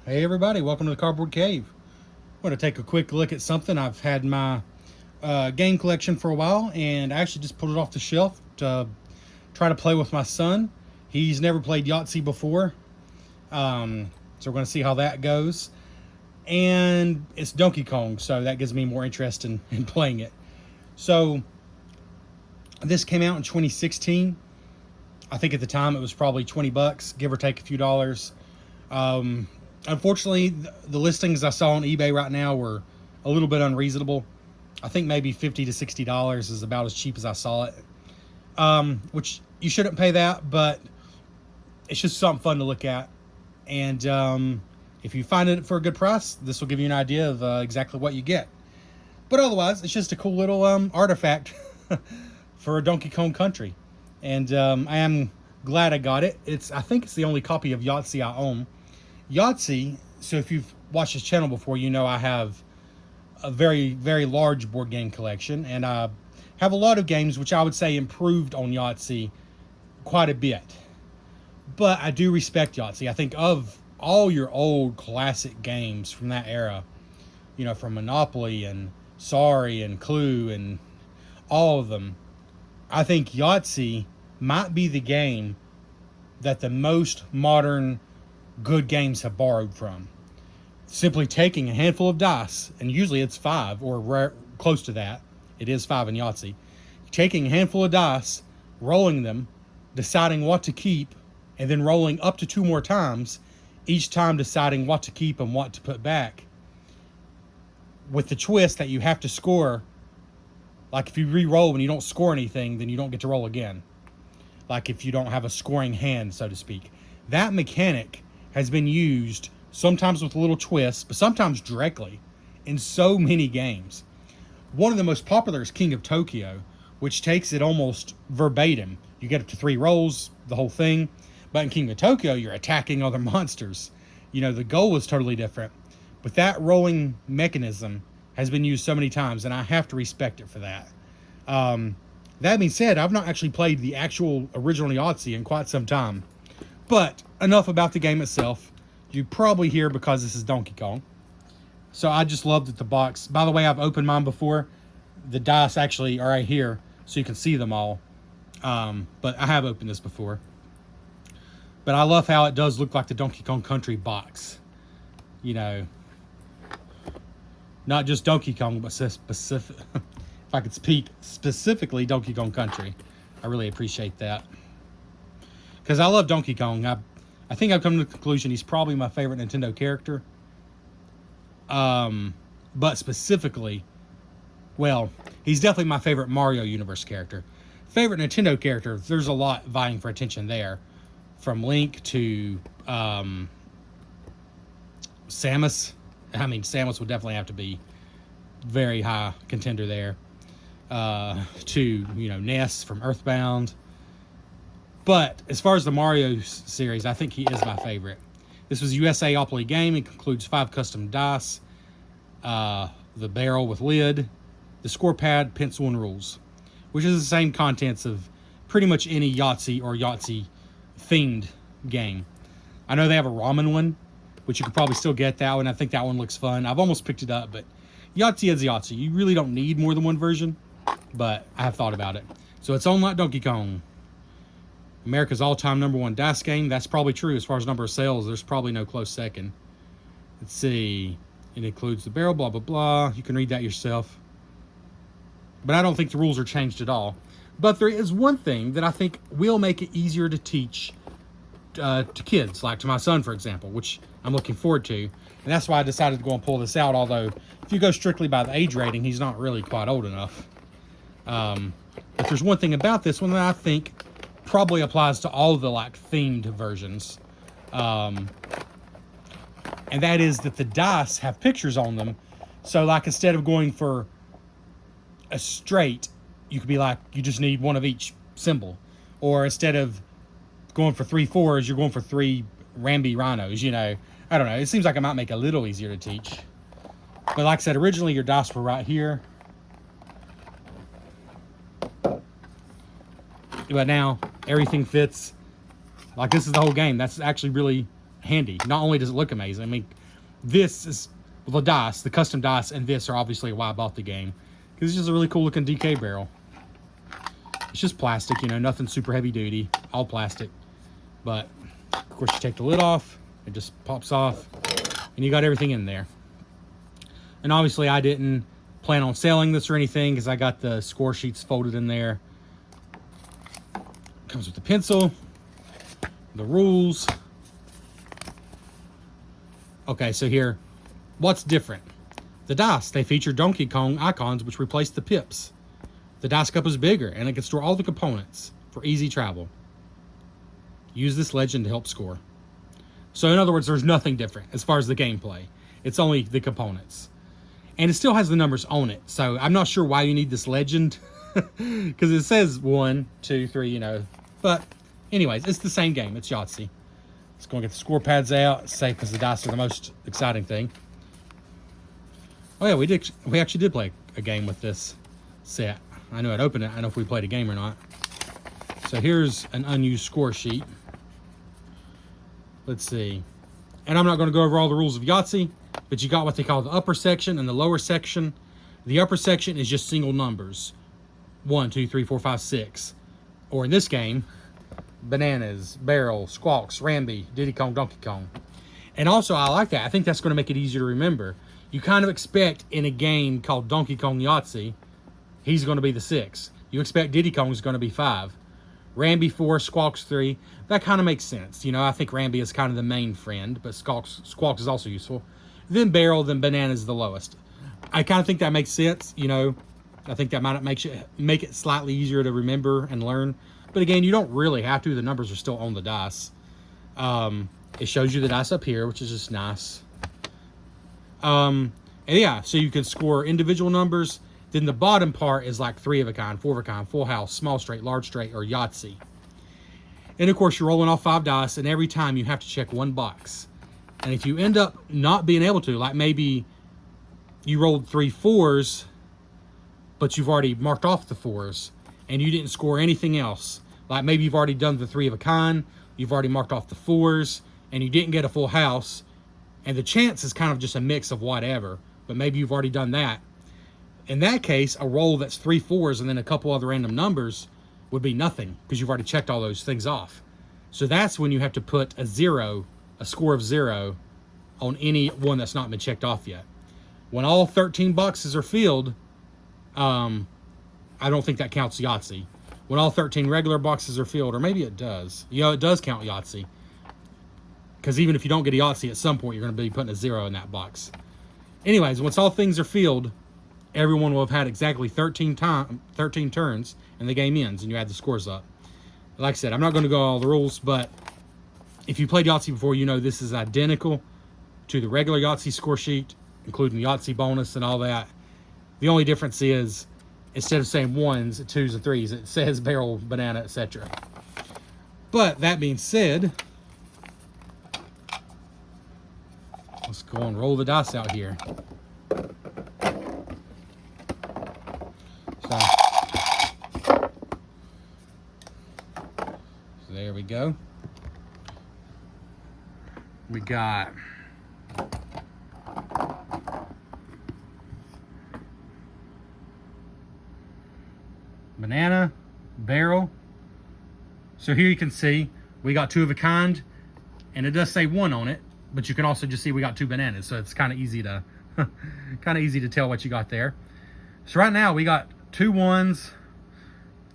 Hey everybody, welcome to the Cardboard Cave. I'm going to take a quick look at something. I've had my game collection for a while, and I actually just pulled it off the shelf to try to play with my son. He's never played Yahtzee before, so we're going to see how that goes. And it's Donkey Kong, so that gives me more interest in playing it. So this came out in 2016. I think at the time it was probably 20 bucks, give or take a few dollars. Unfortunately, the listings I saw on eBay right now were a little bit unreasonable. I think maybe $50 to $60 is about as cheap as I saw it. Which you shouldn't pay that, but it's just something fun to look at. And if you find it for a good price, this will give you an idea of exactly what you get. But otherwise, it's just a cool little artifact for Donkey Kong Country. And I am glad I got it. I think it's the only copy of Yahtzee I own. Yahtzee, so if you've watched this channel before, you know I have a very, very large board game collection, and I have a lot of games which I would say improved on Yahtzee quite a bit. But I do respect Yahtzee. I think of all your old classic games from that era, you know, from Monopoly and Sorry and Clue and all of them, I think Yahtzee might be the game that the most modern good games have borrowed from. Simply taking a handful of dice, and usually it's 5 or close to that. It is 5 in Yahtzee. Taking a handful of dice, rolling them, deciding what to keep, and then rolling up to 2 more times, each time deciding what to keep and what to put back. With the twist that you have to score, like if you re-roll and you don't score anything, then you don't get to roll again. Like if you don't have a scoring hand, so to speak. That mechanic has been used sometimes with a little twist, but sometimes directly in so many games. One of the most popular is King of Tokyo, which takes it almost verbatim. You get up to 3 rolls, the whole thing. But in King of Tokyo, you're attacking other monsters. You know, the goal is totally different. But that rolling mechanism has been used so many times, and I have to respect it for that. That being said, I've not actually played the actual original Yahtzee in quite some time. But enough about the game itself. You probably hear because this is Donkey Kong. So I just love that the box. By the way, I've opened mine before. The dice actually are right here, so you can see them all. But I have opened this before. But I love how it does look like the Donkey Kong Country box. You know, not just Donkey Kong, but specific. If I could speak specifically Donkey Kong Country, I really appreciate that. Because I love Donkey Kong. I think I've come to the conclusion he's probably my favorite Nintendo character. But specifically, well, he's definitely my favorite Mario Universe character. Favorite Nintendo character, there's a lot vying for attention there. From Link to Samus. I mean, Samus would definitely have to be very high contender there. To, you know, Ness from Earthbound. But as far as the Mario series, I think he is my favorite. This was a USAopoly game. It includes 5 custom dice, the barrel with lid, the score pad, pencil, and rules, which is the same contents of pretty much any Yahtzee or Yahtzee-themed game. I know they have a ramen one, which you could probably still get that one. I think that one looks fun. I've almost picked it up, but Yahtzee is Yahtzee. You really don't need more than one version, but I have thought about it. So it's on like Donkey Kong. America's all-time #1 dice game. That's probably true as far as number of sales. There's probably no close second. Let's see. It includes the barrel, blah, blah, blah. You can read that yourself. But I don't think the rules are changed at all. But there is one thing that I think will make it easier to teach to kids, like to my son, for example, which I'm looking forward to. And that's why I decided to go and pull this out, although if you go strictly by the age rating, he's not really quite old enough. But there's one thing about this one that I think probably applies to all the like themed versions, and that is that the dice have pictures on them. So like instead of going for a straight, you could be like, you just need one of each symbol, or instead of going for 3 4s, you're going for 3 Ramby rhinos. You know, I don't know, it seems like it might make it a little easier to teach. But like I said, originally your dice were right here, but now everything fits. Like this is the whole game. That's actually really handy. Not only does it look amazing, I mean, this is the dice, the custom dice, and this are obviously why I bought the game, because it's just a really cool looking DK barrel. It's just plastic, you know, nothing super heavy duty, all plastic. But of course, you take the lid off, it just pops off, and you got everything in there. And obviously, I didn't plan on selling this or anything because I got the score sheets folded in there. Comes with the pencil, the rules. Okay, so here, what's different? The dice, they feature Donkey Kong icons which replace the pips. The dice cup is bigger and it can store all the components for easy travel. Use this legend to help score. So in other words, there's nothing different as far as the gameplay. It's only the components. And it still has the numbers on it. So I'm not sure why you need this legend. Because it says 1, 2, 3, you know. But anyways, it's the same game. It's Yahtzee. Let's go and get the score pads out. It's safe because the dice are the most exciting thing. Oh yeah, we actually did play a game with this set. I know I'd opened it. I don't know if we played a game or not. So here's an unused score sheet. Let's see. And I'm not going to go over all the rules of Yahtzee, but you got what they call the upper section and the lower section. The upper section is just single numbers. 1, 2, 3, 4, 5, 6. Or in this game, bananas, barrel, squawks, Rambi, Diddy Kong, Donkey Kong. And also, I like that. I think that's going to make it easier to remember. You kind of expect in a game called Donkey Kong Yahtzee, he's going to be the 6. You expect Diddy Kong is going to be 5. Rambi 4, Squawks 3. That kind of makes sense. You know, I think Rambi is kind of the main friend, but Squawks is also useful. Then barrel, then banana is the lowest. I kind of think that makes sense, you know. I think that might make it slightly easier to remember and learn. But again, you don't really have to. The numbers are still on the dice. It shows you the dice up here, which is just nice. And yeah, so you can score individual numbers. Then the bottom part is like 3 of a kind, 4 of a kind, full house, small straight, large straight, or Yahtzee. And of course, you're rolling off 5 dice, and every time you have to check 1 box. And if you end up not being able to, like maybe you rolled 3 4s, but you've already marked off the 4s, and you didn't score anything else. Like maybe you've already done the 3 of a kind, you've already marked off the 4s, and you didn't get a full house, and the chance is kind of just a mix of whatever, but maybe you've already done that. In that case, a roll that's 3 4s and then a couple other random numbers would be nothing because you've already checked all those things off. So that's when you have to put a 0, a score of 0, on any one that's not been checked off yet. When all 13 boxes are filled, I don't think that counts Yahtzee. When all 13 regular boxes are filled, or maybe it does. You know, it does count Yahtzee. Because even if you don't get a Yahtzee, at some point you're going to be putting a 0 in that box. Anyways, once all things are filled, everyone will have had exactly 13 turns, and the game ends, and you add the scores up. Like I said, I'm not going to go all the rules, but if you played Yahtzee before, you know this is identical to the regular Yahtzee score sheet, including Yahtzee bonus and all that. The only difference is, instead of saying 1s, 2s, and 3s, it says barrel, banana, etc. But that being said, let's go and roll the dice out here. So there we go. We got banana, barrel. So here you can see we got 2 of a kind, and it does say 1 on it, but you can also just see we got 2 bananas, so it's kind of easy to tell what you got there. So right now we got 2 1s.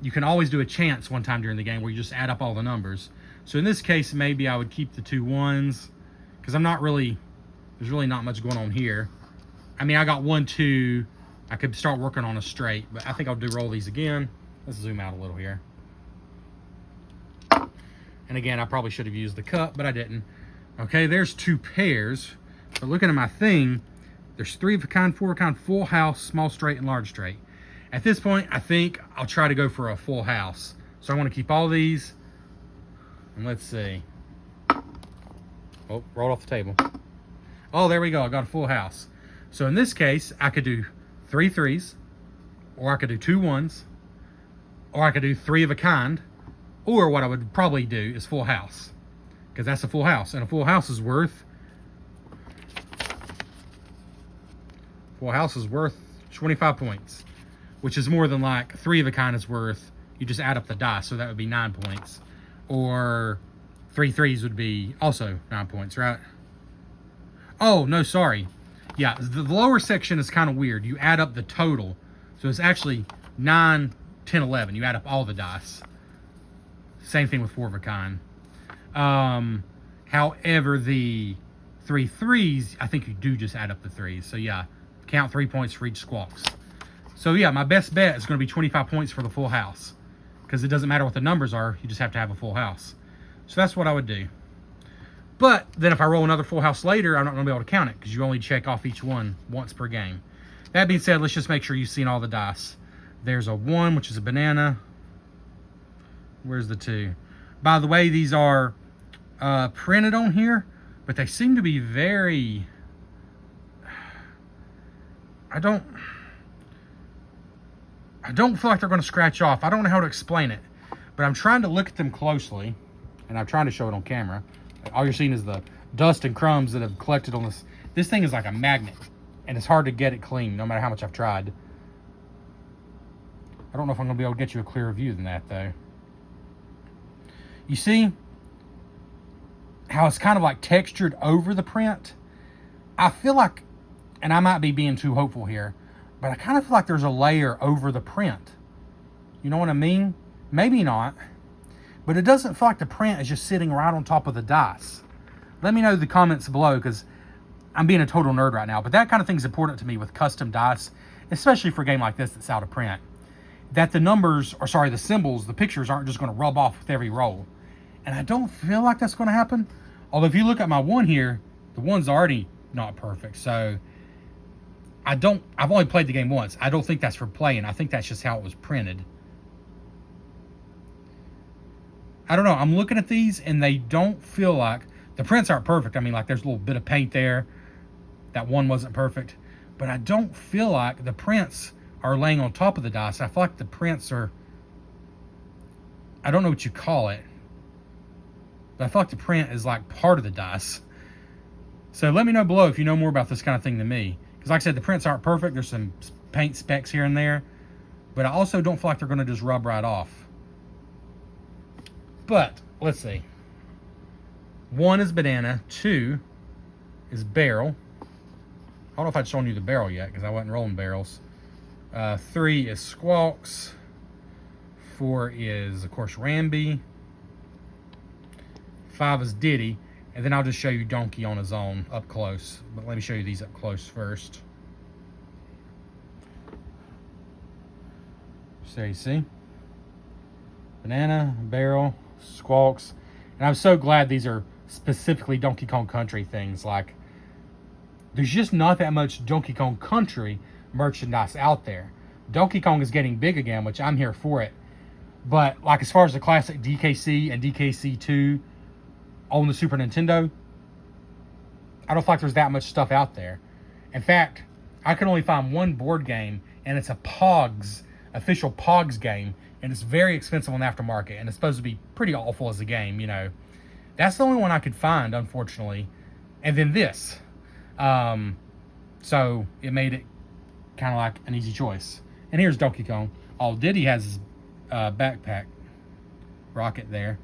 You can always do a chance one time during the game where you just add up all the numbers. So in this case, maybe I would keep the 2 1s because there's really not much going on here. I mean, I got 1, 2. I could start working on a straight, but I think I'll roll these again. Let's zoom out a little here. And again, I probably should have used the cup, but I didn't. Okay, there's 2 pairs. But looking at my thing, there's 3 of a kind, 4 of a kind, full house, small straight, and large straight. At this point, I think I'll try to go for a full house. So I want to keep all these. And let's see. Oh, rolled off the table. Oh, there we go. I got a full house. So in this case, I could do 3 3s, or I could do 2 1s, or I could do 3 of a kind, or what I would probably do is full house. because that's a full house, and a full house is worth 25 points, which is more than like 3 of a kind is worth. You just add up the dice, so that would be 9 points, or 3 threes would be also 9 points, right? Oh no, sorry. Yeah, the lower section is kind of weird. You add up the total, so it's actually 9, 10, 11. You add up all the dice. Same thing with 4 of a kind. However, the 3 threes, I think you do just add up the threes. So yeah, count 3 points for each squawks. So yeah, my best bet is going to be 25 points for the full house, because it doesn't matter what the numbers are. You just have to have a full house. So that's what I would do. But then if I roll another full house later, I'm not going to be able to count it, because you only check off each one once per game. That being said, let's just make sure you've seen all the dice. There's a 1, which is a banana. Where's the 2? By the way, these are printed on here, but they seem to be very... I don't feel like they're going to scratch off. I don't know how to explain it, but I'm trying to look at them closely, and I'm trying to show it on camera. All you're seeing is the dust and crumbs that have collected on this. This thing is like a magnet, and it's hard to get it clean, no matter how much I've tried. I don't know if I'm going to be able to get you a clearer view than that, though. You see how it's kind of like textured over the print? I feel like, and I might be being too hopeful here, but I kind of feel like there's a layer over the print. You know what I mean? Maybe not. But it doesn't feel like the print is just sitting right on top of the dice. Let me know in the comments below, because I'm being a total nerd right now. But that kind of thing is important to me with custom dice, especially for a game like this that's out of print. That the numbers, or sorry, the symbols, the pictures aren't just going to rub off with every roll. And I don't feel like that's going to happen. Although if you look at my 1 here, the 1's already not perfect. So I've only played the game once. I don't think that's for playing. I think that's just how it was printed. I don't know. I'm looking at these and they don't feel like... The prints aren't perfect. I mean, like there's a little bit of paint there. That 1 wasn't perfect. But I don't feel like the prints are laying on top of the dice. I feel like the prints are... I don't know what you call it. But I feel like the print is like part of the dice. So let me know below if you know more about this kind of thing than me. Because like I said, the prints aren't perfect. There's some paint specks here and there. But I also don't feel like they're going to just rub right off. But, let's see. 1 is banana. 2 is barrel. I don't know if I'd shown you the barrel yet, because I wasn't rolling barrels. 3 is squawks. 4 is, of course, Ramby. 5 is Diddy. And then I'll just show you Donkey on his own up close. But let me show you these up close first. So you see. Banana, barrel, squawks. And I'm so glad these are specifically Donkey Kong Country things. Like, there's just not that much Donkey Kong Country merchandise out there. Donkey Kong is getting big again, which I'm here for it. But, like, as far as the classic DKC and DKC2 on the Super Nintendo, I don't feel like there's that much stuff out there. In fact, I can only find 1 board game, and it's a Pogs, official Pogs game, and it's very expensive on the aftermarket, and it's supposed to be pretty awful as a game, you know. That's the only one I could find, unfortunately. And then this. So it made it kind of like an easy choice. And here's Donkey Kong. Oh, Diddy has his backpack rocket there.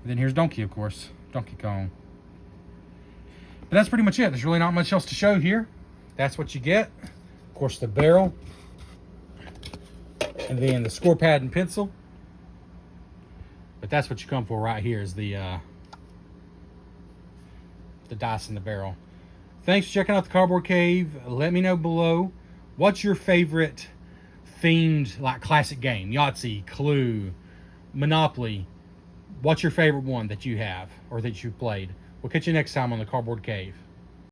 And then here's Donkey, of course. Donkey Kong. But that's pretty much it. There's really not much else to show here. That's what you get. Of course, the barrel. And then the score pad and pencil. But that's what you come for right here, is the dice in the barrel. Thanks for checking out the Cardboard Cave. Let me know below, what's your favorite themed, like, classic game? Yahtzee, Clue, Monopoly. What's your favorite one that you have or that you've played? We'll catch you next time on the Cardboard Cave.